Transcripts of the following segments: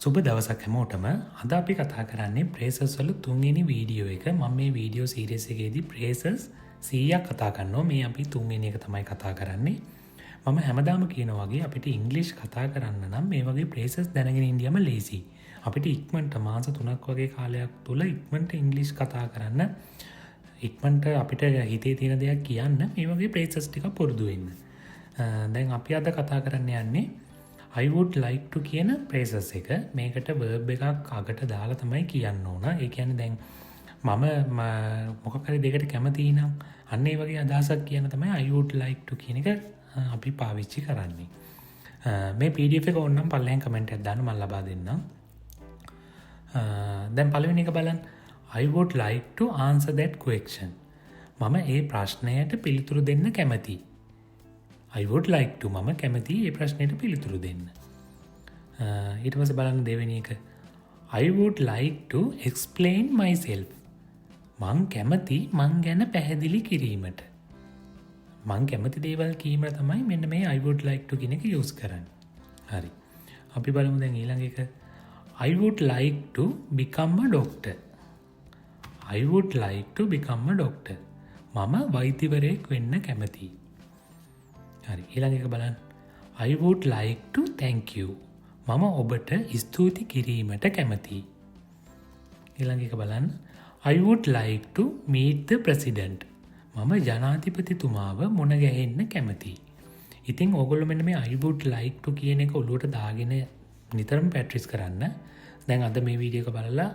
සුබ දවසක් හැමෝටම. අද අපි කතා කරන්නේ ප්‍රේසස් වල තුන්වෙනි වීඩියෝ එක. මම මේ වීඩියෝ සීරීස් එකේදී ප්‍රේසස් 100ක් කතා කරනවා. මේ අපි තුන්වෙනි එක තමයි කතා කරන්නේ. මම හැමදාම කියනවා වගේ අපිට ඉංග්‍රීසි කතා කරන්න නම් මේ වගේ ප්‍රේසස් දැනගෙන ඉන්දියම ලේසි. අපිට ඉක්මනට මාස 3ක් වගේ කාලයක් තුල ඉක්මනට ඉංග්‍රීසි කතා කරන්න, ඉක්මනට අපිට හිතේ තියෙන දේක් කියන්න මේ වගේ ප්‍රේසස් ටික පුරුදු වෙන්න. දැන් අපි අද කතා කරන්න යන්නේ I would like to කියන ප්‍රේසස් එක. මේකට verb එකක් අගට දාලා තමයි කියන්න ඕන. ඒ කියන්නේ දැන් මම මොකක් හරි දෙයකට කැමතියි නම් අන්න ඒ වගේ අදහසක් කියන තමයි I would like to කියන එක අපි පාවිච්චි කරන්නේ. මේ PDF එක ඕනනම් පල්ලෙහෙන් කමෙන්ට් එකක් දාන්න මම ලබා දෙන්නම්. දැන් පළවෙනි එක බලන්න. I would like to answer that question. මම ඒ ප්‍රශ්නයට පිළිතුරු දෙන්න කැමතියි. I would like to මම කැමති ඒ ප්‍රශ්නයට පිළිතුරු දෙන්න. ඊට පස්සේ බලන්න දෙවෙනි එක. I would like to explain myself. මං කැමති මං ගැන පැහැදිලි කිරීමට. මං කැමති දේවල් කීම තමයි මෙන්න මේ I would like to කියන එක යූස් කරන්නේ. හරි. අපි බලමු දැන් ඊළඟ එක. I would like to become a doctor. I would like to become a doctor. මම වෛද්‍යවරයෙක් වෙන්න කැමතියි. හරි. ඊළඟ එක බලන්න. I would like to thank you. මම ඔබට ස්තුති කිරීමට කැමතියි. ඊළඟ එක බලන්න. I would like to meet the president. මම ජනාධිපතිතුමාව මුණ ගැහෙන්න කැමතියි. ඉතින් ඕගොල්ලෝ මෙන්න මේ I would like to කියන එක ඔළුවට දාගෙන නිතරම ප්‍රැක්ටිස් කරන්න. දැන් අද මේ වීඩියෝ එක බලලා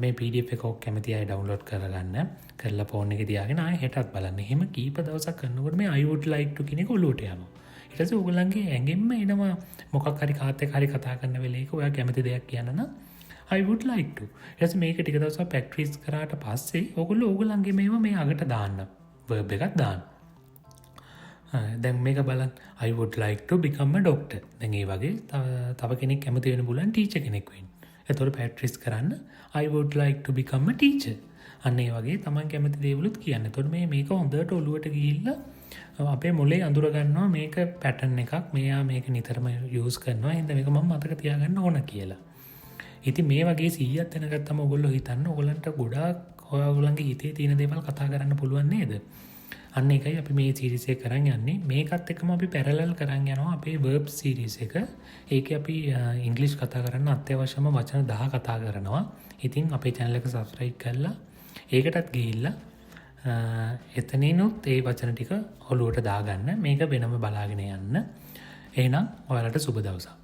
මේ PDF එක ඔක් කැමති අය ඩවුන්ලෝඩ් කරගන්න. කරලා ෆෝන් එකේ තියාගෙන ආයෙ හෙටත් බලන්න. එහෙම කීප දවසක් කරනකොට මේ I would like to කියන එක ඔලුවට යනවා. ඊට පස්සේ ඕගොල්ලන්ගේ ඇඟෙන්ම එනවා මොකක් හරි කාත් එක්ක හරි කතා කරන වෙලේක ඔයා කැමති දෙයක් කියන්න නම් I would like to. ඊට පස්සේ මේක ටික දවසක් ප්‍රැක්ටිස් කරාට පස්සේ ඕගොල්ලෝගේ මේව මේ අගට දාන්න. verb එකක් දාන්න. දැන් මේක බලන්න. I would like to become a doctor. දැන් ඒ වගේ තව කෙනෙක් කැමති වෙන බුලන් ටීචර් කෙනෙක් වෙන්න. එතකොට ප්‍රැක්ටිස් කරන්න I would like to become a teacher. අන්න ඒ වගේ තමන් කැමති දේවලුත් කියන්න. එතකොට මේක හොඳට ඔලුවට ගිහිල්ලා අපේ මොලේ අඳුර ගන්නවා මේක පැටර්න් එකක්. මෙයා මේක නිතරම යූස් කරනවා. එහෙනම් මේක මම මතක තියාගන්න ඕන කියලා. ඉතින් මේ වගේ 100ක් දැනගත්තම ඔයගොල්ලෝ හිතන්න ඔයගොල්ලන්ට ගොඩාක් ඔයගොල්ලන්ගේ හිතේ තියෙන දේවල් කතා කරන්න පුළුවන් නේද? අන්න ඒකයි අපි මේ සීරීස් එක කරන් යන්නේ. මේකත් එක්කම අපි පැරලල් කරන් යනවා අපේ verb සීරීස් එක. ඒකේ අපි ඉංග්‍රීසි කතා කරන්න අත්‍යවශ්‍යම වචන 10 කතා කරනවා. ඉතින් අපේ channel එක subscribe කරලා ඒකටත් ගිහිල්ලා එතනිනුත් ඒ වචන ටික ඔලුවට දාගන්න. මේක වෙනම බලාගෙන යන්න. එහෙනම් ඔයාලට සුබ දවසක්.